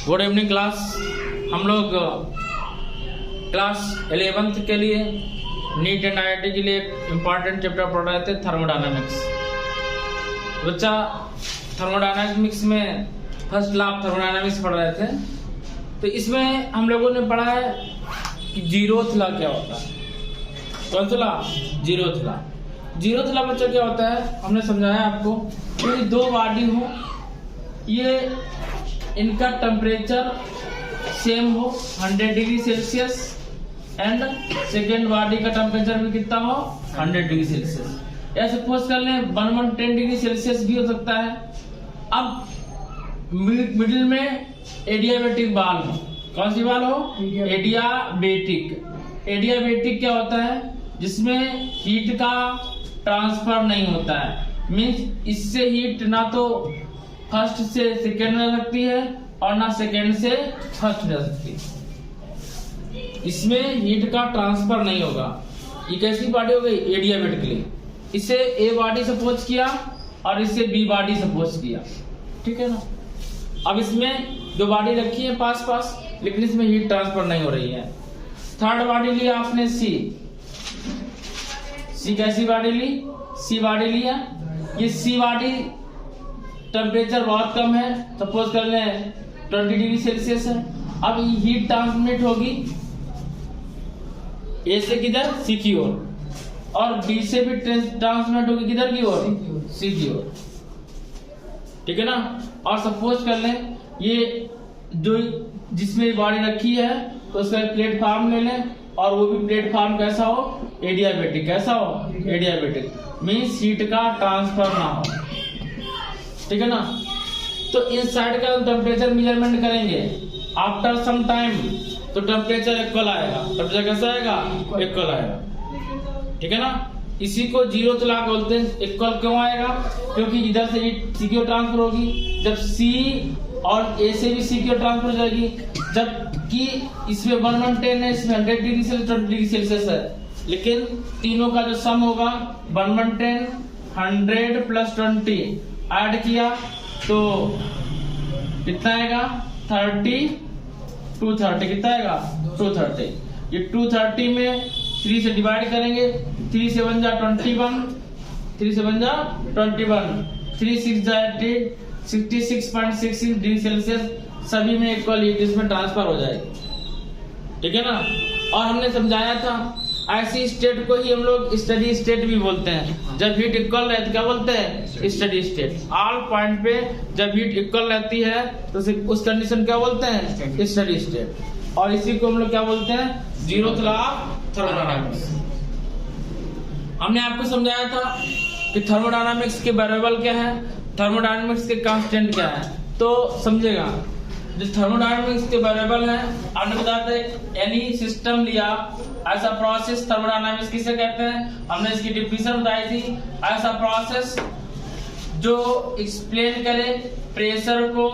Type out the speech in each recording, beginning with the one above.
Good evening class. हम लोग class 11th के लिए नीट एंड IIT के लिए इम्पॉर्टेंट चैप्टर पढ़ रहे थे, थर्मोडायनामिक्स। बच्चा थर्मोडायनामिक्स में फर्स्ट लॉ ऑफ थर्मोडायनामिक्स पढ़ रहे थे, तो इसमें हम लोगों ने पढ़ा है कि जीरोथ लॉ क्या होता है। कौन सा law? Zeroth law. Zeroth law बच्चा क्या होता है हमने समझाया आपको कि दो बॉडी हो, ये इनका टेम्परेचर सेम हो 100 degree Celsius and second body का टेम्परेचर भी कितना हो 100 डिग्री सेल्सियस। या सपोज कर लें 110 डिग्री सेल्सियस भी हो सकता है। अब मिडिल में एडियाबेटिक बाल हो। कौन सी बाल हो? एडियाबेटिक। एडियाबेटिक क्या होता है? जिसमें हीट का ट्रांसफर नहीं होता है, मीन्स इससे हीट ना तो फर्स्ट से सेकेंड में जा सकती है और ना सेकेंड से फर्स्ट में जा सकती है। इसमें हीट का ट्रांसफर नहीं होगा। ये कैसी बॉडी हो गई? एडियाबेटिकली। इसे ए बॉडी सपोज किया और इसे बी बॉडी सपोज किया, ठीक है ना। अब इसमें दो बॉडी रखी है पास पास, लेकिन इसमें हीट ट्रांसफर नहीं हो रही है। थर्ड बॉडी लिया आपने सी कैसी बॉडी ली? सी बॉडी लिया। ये सी बॉडी टेम्परेचर बहुत कम है, सपोज कर लें 20 डिग्री सेल्सियस है। अब हीट ट्रांसमिट होगी ए से किधर? सी की ओर, और बी से भी ट्रांसमिट होगी किधर की ओर? सी की ओर, ठीक है ना। और सपोज कर लें ये जो जिसमें बॉडी रखी है तो उसका प्लेटफॉर्म ले लें, और वो भी प्लेटफॉर्म कैसा हो? एडियाबेटिक। कैसा हो? एडियाबेटिक, मीन्स हीट का ट्रांसफर ना हो, ठीक है ना। तो इस साइड का टेम्परेचर मेजरमेंट करेंगे आफ्टर सम टाइम, तो टेम्परेचर इक्वल आएगा। टेम्परेचर कैसा आएगा? इक्वल आएगा, ठीक है ना। इसी को जीरोथ लॉ बोलते हैं। इक्वल क्यों आएगा? क्योंकि इधर से हीट सी की ओर ट्रांसफर होगी, जब सी और ए से भी सी की ओर ट्रांसफर हो जाएगी। जबकि इसमें 110 है, इसमें 100 डिग्री सेल्सियस 20 डिग्री सेल्सियस है, लेकिन तीनों का जो सम होगा 110 100 प्लस 20 ऐड किया तो कितना आएगा? 30 230। कितना आएगा? 230। ये 230 में 3 से डिवाइड करेंगे, 3 से 1 जा 21, 3 से 1 जा 21, 3 6 जा 66.66 डिग्री सेल्सियस सभी में इक्वल हीट इसमें ट्रांसफर हो जाएगी, ठीक है ना। और हमने समझाया था ऐसी स्टेट को ही हम लोग स्टडी स्टेट भी बोलते हैं। जब हीट इक्वल रहती है क्या बोलते हैं? Steady state. ऑल पॉइंट पे जब हीट इक्वल रहती है तो उस कंडीशन क्या बोलते हैं? Steady state. और इसी को हम लोग क्या बोलते हैं? Zeroth law of thermodynamics. हमने आपको समझाया था कि थर्मोडायनामिक्स के वेरिएबल क्या है, थर्मोडायनामिक्स के कांस्टेंट क्या है। तो समझेगा जो थर्मोडायनामिक्स के वेरिएबल है, हमने बताया था एनी सिस्टम लिया ऐसा प्रोसेस थर्मोडायनामिक्स किसे कहते हैं, हमने इसकी डिफिनेशन बताई थी। ऐसा प्रोसेस जो एक्सप्लेन करे प्रेशर को,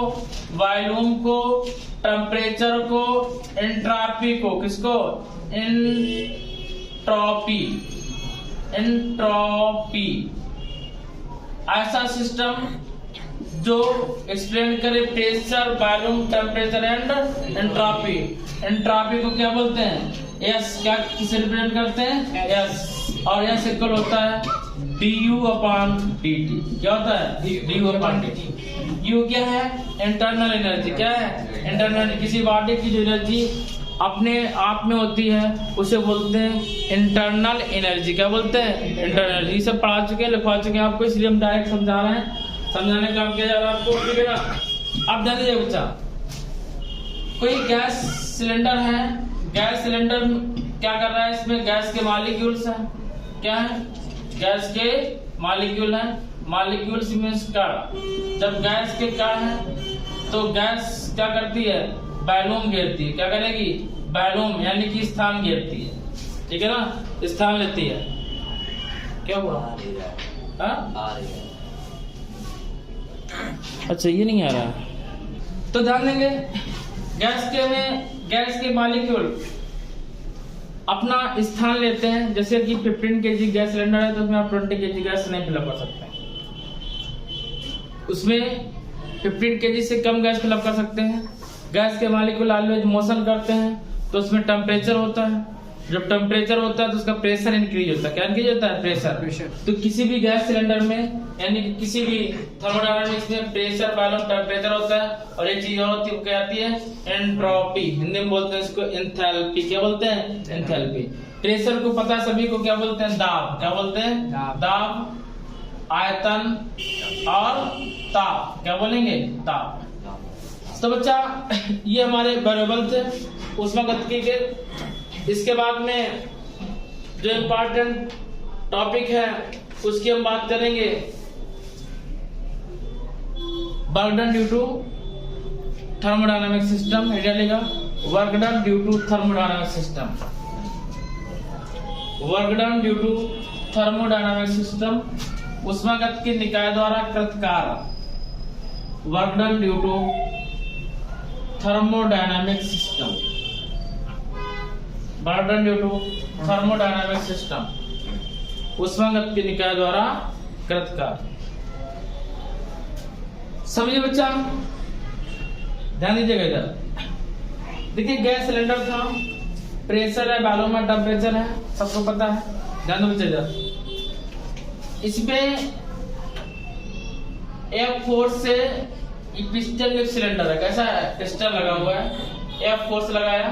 वॉल्यूम को, टेम्परेचर को, एंट्रोपी को। किसको? एंट्रोपी। ऐसा सिस्टम जो एक्सप्लेन करे pressure, volume, temperature and entropy. Entropy को क्या बोलते हैं? एस। क्या किसे रिप्रेजेंट करते हैं? एस। और एस इक्वल होता है du/dt। क्या होता है? du/dt। यू क्या है? Internal energy. क्या है? इंटरनल। किसी बॉडी की जो एनर्जी अपने आप में होती है उसे बोलते हैं इंटरनल एनर्जी। क्या बोलते हैं? Internal energy. सब पढ़ा चुके हैं, लिखवा चुके हैं आपको, इसलिए हम डायरेक्ट समझा रहे हैं, समझाने का काम किया जा रहा है आपको, ठीक है ना। अब ध्यान दीजिए बच्चा, कोई गैस सिलेंडर है। गैस सिलेंडर क्या कर रहा है? इसमें गैस के मॉलिक्यूल्स हैं। क्या है? गैस के मॉलिक्यूल हैं। मॉलिक्यूल्स मींस कण। जब गैस के कण है तो गैस क्या करती है? वॉल्यूम घेरती है। क्या करेगी? वॉल्यूम यानी कि स्थान घेरती है, ठीक है ना, स्थान लेती है। क्या हुआ? आ रही है। अच्छा, ये नहीं आ रहा। तो ध्यान देंगे गैस के मॉलिक्यूल अपना स्थान लेते हैं। जैसे कि 15 kg गैस सिलेंडर है तो उसमें आप 20 kg गैस नहीं फिलअप कर सकते हैं। उसमें 15 kg से कम गैस फिलअप कर सकते हैं। गैस के मालिक्यूल ऑलवेज मोशन करते हैं तो उसमें टेम्परेचर होता है, जब टेम्परेचर होता है तो उसका प्रेशर इंक्रीज होता है। क्या इंक्रीज होता है? प्रेशर। तो किसी भी गैस सिलेंडर में यानी कि किसी भी थर्मोडायनामिक्स में प्रेशर वॉल्यूम टेम्परेचर होता है, और एक चीज और होती है, क्या आती है? एंट्रोपी। हिंदी में बोलते हैं इसको एंथैल्पी। क्या बोलते हैं? एंथैल्पी। प्रेशर को पता है सभी को, क्या बोलते हैं? दाब। क्या बोलते हैं? दाब, आयतन और ताप। क्या बोलेंगे? ताप। तो बच्चा ये हमारे वेरिएबल थे ऊष्मागतिकी के। इसके बाद में जो इम्पोर्टेंट टॉपिक है उसकी हम बात करेंगे, work done due to thermodynamic system. चलेगा work done due to thermodynamic system. Work done due to thermodynamic system, ऊष्मागतिकी निकाय द्वारा कृत कार्य। Work done due to thermodynamic system, work done due to thermodynamic system, ऊष्मागतिकी निकाय द्वारा कृत कार्य। समझिए बच्चा, ध्यान दीजिएगा इधर। देखिए गैस सिलेंडर था, प्रेशर है, वॉल्यूम में टेम्परेचर है, सबको पता है। ध्यान दो बच्चे इधर। इसमें F फोर्स से पिस्टन युक्त सिलेंडर है। कैसा है? पिस्टन लगा हुआ है, F फोर्स लगाया,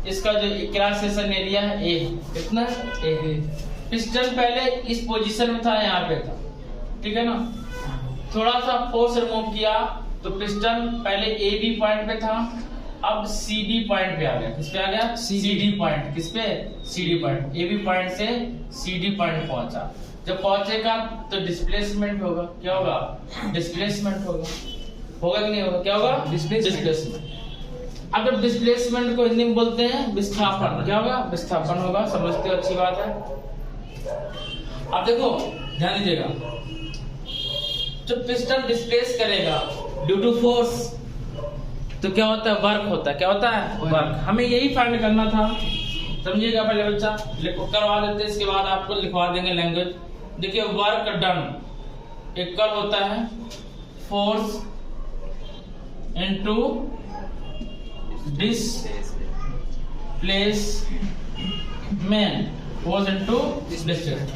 इसका जो क्रॉस सेक्शन एरिया है A, कितना? A। पिस्टन पहले इस पोजीशन में था, यहाँ पे था, ठीक है ना। थोड़ा सा फोर्स रिमूव किया तो पिस्टन पहले AB पॉइंट पे था, अब CD पॉइंट पे आ गया। किस पे आ गया? CD point. किस पे? CD point. AB पॉइंट से CD पॉइंट पहुंचा। जब पहुंचेगा तो डिस्प्लेसमेंट होगा। क्या होगा? डिस्प्लेसमेंट होगा। होगा कि नहीं होगा? क्या होगा? डिस्प्लेसमेंट। अब जब डिस्प्लेसमेंट को हिंदी में बोलते हैं विस्थापन। क्या होगा? विस्थापन होगा। समझते हो? अच्छी बात है। अब देखो ध्यान दीजिएगा, जब पिस्टन डिस्प्लेस करेगा ड्यू टू फोर्स तो क्या होता है? वर्क होता है। क्या होता है? वर्क। हमें यही फाइंड करना था, समझिएगा पहले बच्चा। करवा देते, इसके बाद आपको लिखवा देंगे लैंग्वेज। देखिए वर्क डन इक्वल होता है force into displacement, force into displacement.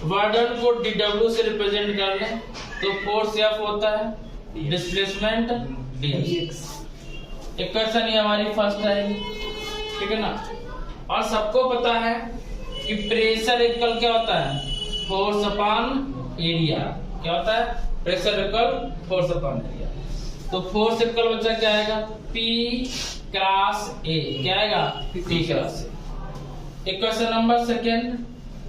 Work done को dW से रिप्रेजेंट कर लें तो फोर्स F होता है, डिस्प्लेसमेंट dx। इक्वेशन ये हमारी फर्स्ट आएगी, ठीक है ना। और सबको पता है कि प्रेशर इक्वल क्या होता है? Force upon area. क्या होता है? Pressure equal force upon area. तो फोर्स इक्वल बच्चा क्या आएगा? P cross A। क्या आएगा? P cross A। Equation number second,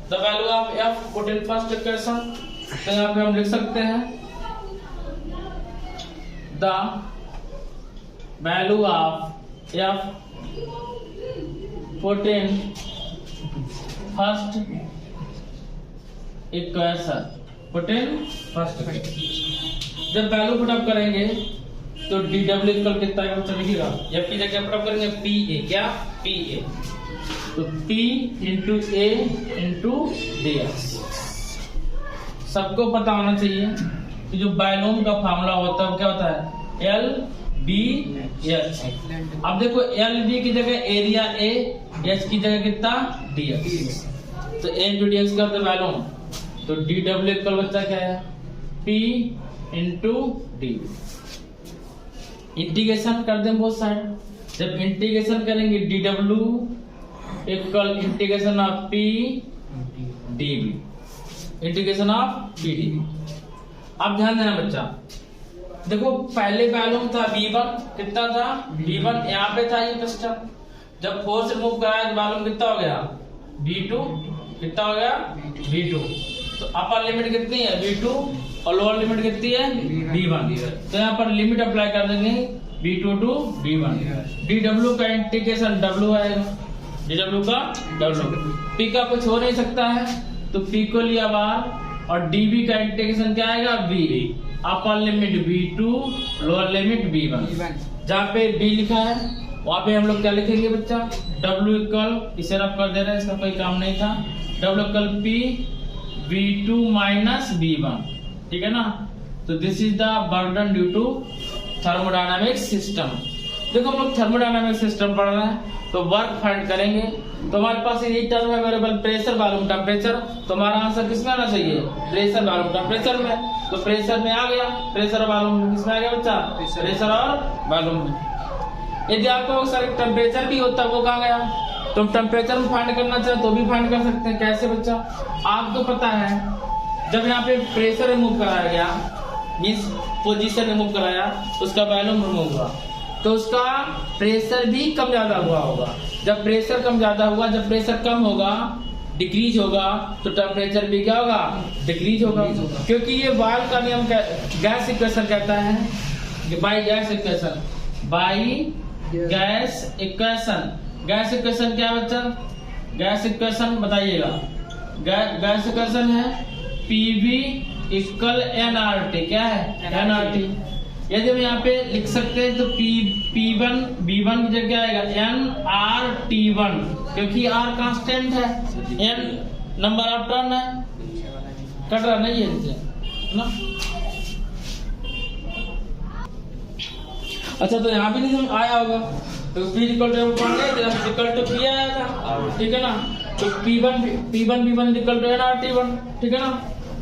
the value of F put in first equation. तो यहाँ पे हम लिख सकते हैं the value of F put in first equation. Put in first equation. जब वैल्यू पुट अप करेंगे तो dW इक्वल कितना है बच्चा? लिखिएगा F की जगह पुट अप करेंगे PA। क्या? PA। तो P into A into dx। सबको पता होना चाहिए कि जो वॉल्यूम का फार्मूला होता है वो क्या होता है? LBH। अब देखो LB की जगह एरिया A, H की जगह कितना? dx। तो A इंटू dx का होता है वॉल्यूम। तो dW इक्वल बच्चा क्या है? P into dV। इंटीग्रेशन कर दें बोथ साइड। जब इंटीग्रेशन करेंगे dW equal integration of P dV, integration of P dV। अब ध्यान देना बच्चा, देखो पहले वॉल्यूम था V1, कितना था? V1 यहाँ पे था ये पिस्टन। जब फोर्स रिमूव कराया तो वॉल्यूम कितना हो गया? V2। कितना हो गया? V2। तो अपर लिमिट कितनी है? V2 और लोअर लिमिट कितनी है? V1। तो यहाँ पर लिमिट अप्लाई कर देंगे V2 टू V1। dW का इंटीग्रेशन W आएगा, dW का W। P का कुछ हो नहीं सकता है तो P को लिया बाहर, और dV का इंटीग्रेशन क्या आएगा? V। Upper limit V2, lower limit V1। जहाँ पे B लिखा है वहाँ पे हम लोग क्या लिखेंगे बच्चा? W इक्वल, इसे रफ कर दे रहे हैं, इसका कोई काम नहीं था। W equal P V2 minus V1, ठीक है ना। तो this is the work done due to thermodynamic system. देखो हम लोग थर्मोडायनामिक सिस्टम पढ़ रहे हैं, तो वर्क फाइंड करेंगे। तो हमारे पास ये टर्म है वेरिएबल प्रेशर वॉल्यूम टेम्परेचर, तो हमारा आंसर किसमें आना चाहिए? प्रेशर वॉल्यूम टेम्परेचर में। तो प्रेशर में आ गया, प्रेशर वॉल्यूम किसमें आ गया बच्चा? प्रेशर और वॉल्यूम में। यदि आपको सर टेम्परेचर भी होता है, वो कहाँ गया? तो हम टेम्परेचर में फाइंड करना चाहे तो भी फाइंड कर सकते हैं। कैसे बच्चा? आपको पता है जब यहाँ पे प्रेशर रिमूव कराया गया, मींस पोजीशन रिमूव कराया, उसका वॉल्यूम रिमूव हुआ, तो उसका प्रेशर भी कम ज्यादा हुआ होगा। जब प्रेशर कम ज्यादा हुआ, जब प्रेशर कम होगा, डिक्रीज होगा, तो टेम्परेचर भी क्या होगा? डिक्रीज होगा। क्योंकि ये वाल्व का नियम गैस इक्वेशन कहता है कि by gas equation, by gas equation. Gas equation क्या है बच्चा? गैस इक्वेशन बताइएगा। गैस इक्वेशन है पीवी इक्वल एनआरटी। क्या है? एनआरटी। यदि हम यहाँ पे लिख सकते हैं तो P1 B1 की जगह आएगा nRT1, क्योंकि R कांस्टेंट है, n नंबर ऑफ टर्न है, कट रहा नहीं है ना। अच्छा, तो यहाँ भी नहीं आया होगा, तो P equal to equal to P आया था, ठीक है ना। तो P1 B1 equal to nRT1, ठीक है ना।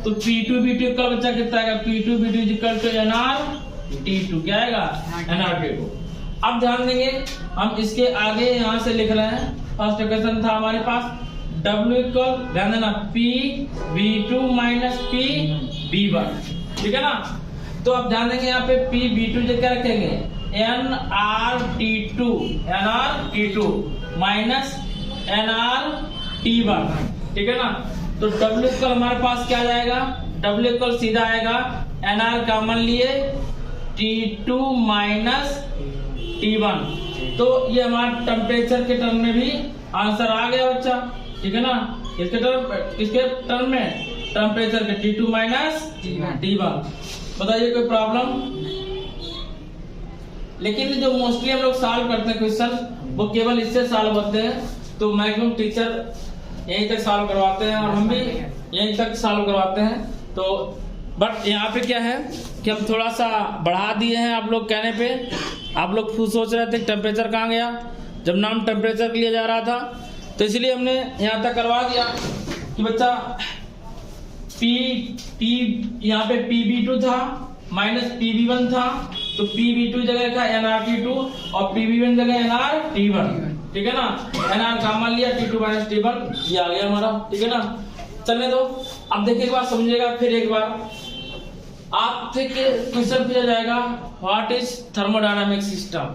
तो P2 B2 का बच्चा कितना आएगा? P2 B2 equal to nRT2, क्या आएगा? nRT2। अब ध्यान देंगे, हम इसके आगे यहाँ से लिख रहे हैं। फर्स्ट इक्वेशन था हमारे पास W इक्वल, ध्यान देना, P V2 minus P V1, ठीक है ना। तो अब ध्यान देंगे यहाँ पे P V2 जगह रखेंगे nRT2 माइनस nRT1, ठीक है ना। तो W इक्वल हमारे पास क्या जाएगा? W इक्वल सीधा आएगा nR कॉमन लिए T2 माइनस T1। तो ये हमारा टेम्परेचर के टर्म में भी आंसर आ गया बच्चा, ठीक है ना। किसके टर्म में? टेम्परेचर के T2 माइनस T1। बताइए कोई प्रॉब्लम? लेकिन जो मोस्टली हम लोग सॉल्व करते हैं क्वेश्चन, वो केवल इससे सॉल्व होते हैं। तो मैक्सिमम टीचर यहीं तक सॉल्व करवाते हैं और हम भी यहीं तक सॉल्व करवाते हैं। तो बट यहाँ पे क्या है कि हम थोड़ा सा बढ़ा दिए हैं आप लोग कहने पे। आप लोग सोच रहे थे टेम्परेचर कहाँ गया, जब नाम टेम्परेचर लिया जा रहा था, तो इसलिए हमने यहाँ तक करवा दिया कि बच्चा P यहाँ पे PB2 था माइनस PB1 था, तो PB2 जगह का nRT2 और PB1 जगह nRT1, ठीक है ना। nR कॉमन लिया, T2 माइनस T1, ये आ गया हमारा, ठीक है ना। चलने दो, अब देखिए एक बार समझिएगा, फिर एक बार आपसे क्वेश्चन पूछा जाएगा व्हाट इज थर्मोडायनामिक सिस्टम।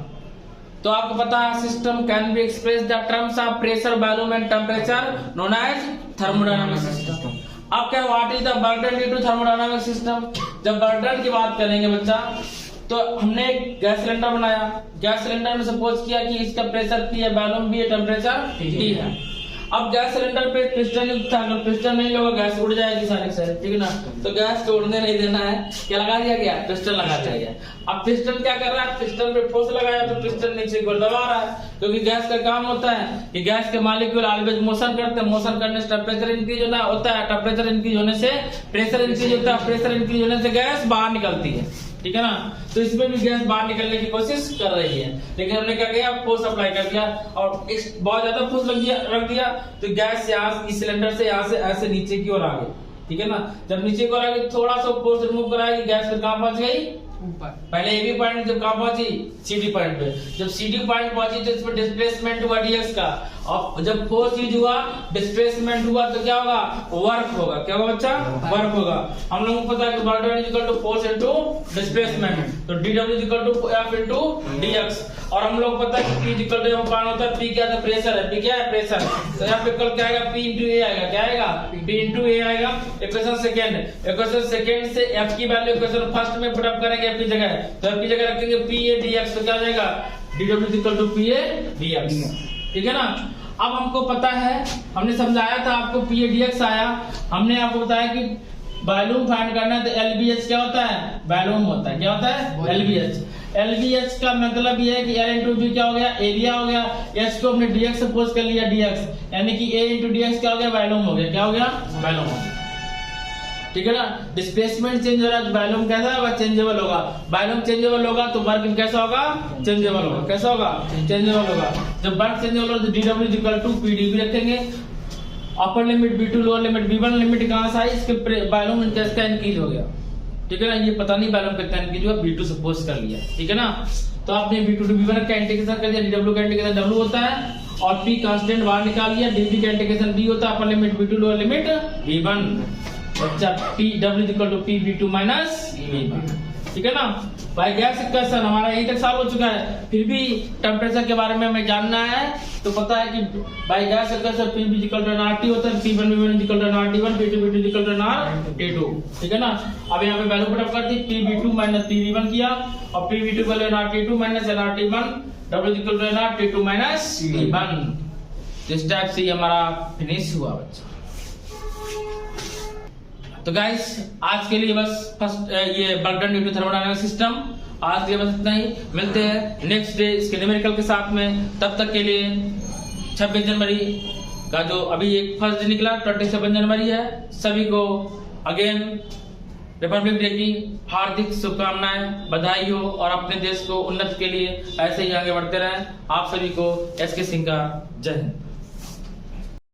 तो आपको पता है system can be express the terms of pressure, volume and temperature known as thermodynamic system. अब क्या what is the burden due to thermodynamic system? जब बर्डन की बात करेंगे बच्चा, तो हमने एक गैस सिलेंडर बनाया। गैस सिलेंडर में सपोज किया कि इसका प्रेशर P है, वॉल्यूम भी है, टेम्परेचर T है। अब गैस सिलेंडर पे पिस्टन युक्त था, अगर पिस्टन नहीं लगा गैस उड़ जाएगी सारी साइड, ठीक है ना। तो गैस को उड़ने नहीं देना है, क्या लगा दिया गया? पिस्टन लगा दिया गया। अब पिस्टन क्या कर रहा है? पिस्टन पे फोर्स लगाया तो पिस्टन नीचे को दबा रहा है, क्योंकि गैस का काम होता है कि गैस के मॉलिक्यूल ऑलवेज मोशन करते हैं। मोशन करने से टेम्परेचर इंक्रीज होता है, टेम्परेचर इंक्रीज होने से प्रेशर इंक्रीज होता है, प्रेशर इंक्रीज होने से गैस बाहर निकलती है, ठीक है ना। तो इसमें भी गैस बाहर निकलने की कोशिश कर रही है, लेकिन हमने क्या किया? फोर्स अप्लाई कर दिया और बहुत ज्यादा फोर्स रख दिया, तो गैस यहाँ इस सिलेंडर से यहाँ से ऐसे नीचे की ओर आ गई, ठीक है ना। जब नीचे की ओर आ गई, थोड़ा सा फोर्स रिमूव कराएगी, गैस फिर कहाँ पहुंच गई? पहले AB पॉइंट, जब कहाँ पहुंची? CD पॉइंट पे। जब CD पॉइंट पहुंची तो इसमें डिस्प्लेसमेंट हुआ dx का, और जब फोर्स यूज हुआ, डिस्प्लेसमेंट हुआ, तो क्या होगा? वर्क होगा। क्या होगा बच्चा? वर्क होगा। हम लोगों को पता है कि burden is equal to force into displacement, तो dW is equal to F into dx। और हम लोग पता है कि P इज इक्वल टू कौन होता है? P क्या था? प्रेशर है। P क्या है? प्रेशर। तो यहाँ पे कल क्या आएगा? P इनटू A आएगा। क्या आएगा? P इनटू A आएगा। इक्वेशन सेकंड से F की वैल्यू इक्वेशन फर्स्ट में पुट अप करेंगे F की जगह, तो F की जगह रखेंगे PA dx, तो क्या हो जाएगा? dW is equal to PA dx, ठीक है ना। अब हमको पता है, हमने समझाया था आपको PA dx आया, हमने आपको बताया कि वॉल्यूम फाइंड करना है तो LBH क्या होता है? वॉल्यूम होता है। क्या होता है? LBH का मतलब ये है कि L इंटू B क्या हो गया? एरिया हो गया। H को हमने dx सपोज कर लिया, dx यानी कि A इंटू dx क्या हो गया? वॉल्यूम हो गया। क्या हो गया? वॉल्यूम हो गया। ठीक है ना। डिस्प्लेसमेंट चेंज हो रहा है तो वॉल्यूम कैसा होगा, चेंजेबल होगा। वॉल्यूम चेंजेबल होगा तो वर्क कैसा होगा, चेंजेबल होगा। कैसा होगा, चेंजेबल होगा। जब वर्क चेंजेबल होगा तो dW इक्वल टू PdV रखेंगे। Upper limit V2, lower limit V1, limit कहां से आई, इसके वॉल्यूम कैसा इंक्रीज हो गया, ठीक है ना। ये पता नहीं वॉल्यूम कितना इंक्रीज हुआ, V2 सपोज कर लिया, ठीक है ना। तो आपने V2 टू V1 का इंटीग्रेशन कर दिया, dW का इंटीग्रेशन W होता है और P कांस्टेंट बाहर निकाल लिया, dV का इंटीग्रेशन D होता है, upper limit V2, lower limit V1। बच्चा PW equal to PV2 minus V1, ठीक है ना भाई। गैस इक्वेशन हमारा यही तक सॉल्व हो चुका है। फिर भी टेम्परेचर के बारे में हमें जानना है तो पता है कि भाई gas equation PV equal to RT होता है, P1 V1 equal to RT1, P2 V2 equal to RT2, ठीक है ना। अब यहाँ पे वैल्यू पुट अप कर दी, PV2 माइनस PV1 किया और PV2 equal to RT2 minus RT1, W equal to RT2 minus P1। इस टाइप से हमारा फिनिश हुआ बच्चा। तो गाइस आज के लिए बस फर्स्ट ये work done due to thermodynamic system आज के लिए बस इतना ही। मिलते हैं नेक्स्ट डे इसके न्यूमेरिकल के साथ में। तब तक के लिए 26 जनवरी का जो अभी एक फर्स्ट डे निकला 27 जनवरी है, सभी को अगेन रिपब्लिक डे की हार्दिक शुभकामनाएं, बधाई हो और अपने देश को उन्नति के लिए ऐसे ही आगे बढ़ते रहें। आप सभी को SK सिंह का जय हिंद।